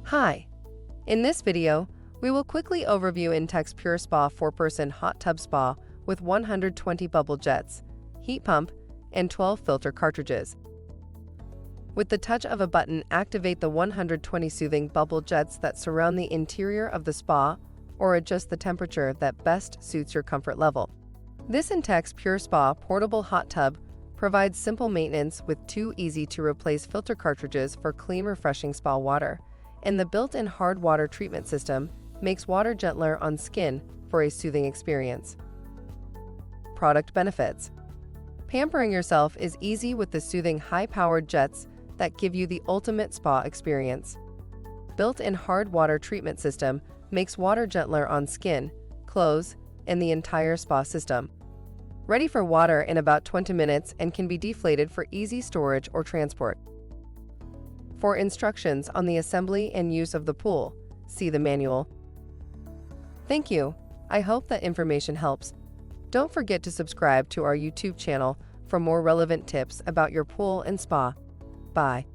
Hi! In this video, we will quickly overview Intex PureSpa 4-person hot tub spa with 120 bubble jets, heat pump, and 12 filter cartridges. With the touch of a button, activate the 120 soothing bubble jets that surround the interior of the spa or adjust the temperature that best suits your comfort level. This Intex PureSpa portable hot tub provides simple maintenance with 2 easy-to-replace filter cartridges for clean, refreshing spa water, and the built-in hard water treatment system makes water gentler on skin for a soothing experience. Product benefits. Pampering yourself is easy with the soothing high-powered jets that give you the ultimate spa experience. Built-in hard water treatment system makes water gentler on skin, clothes, and the entire spa system. Ready for water in about 20 minutes and can be deflated for easy storage or transport. For instructions on the assembly and use of the pool, see the manual. Thank you. I hope that information helps. Don't forget to subscribe to our YouTube channel for more relevant tips about your pool and spa. Bye.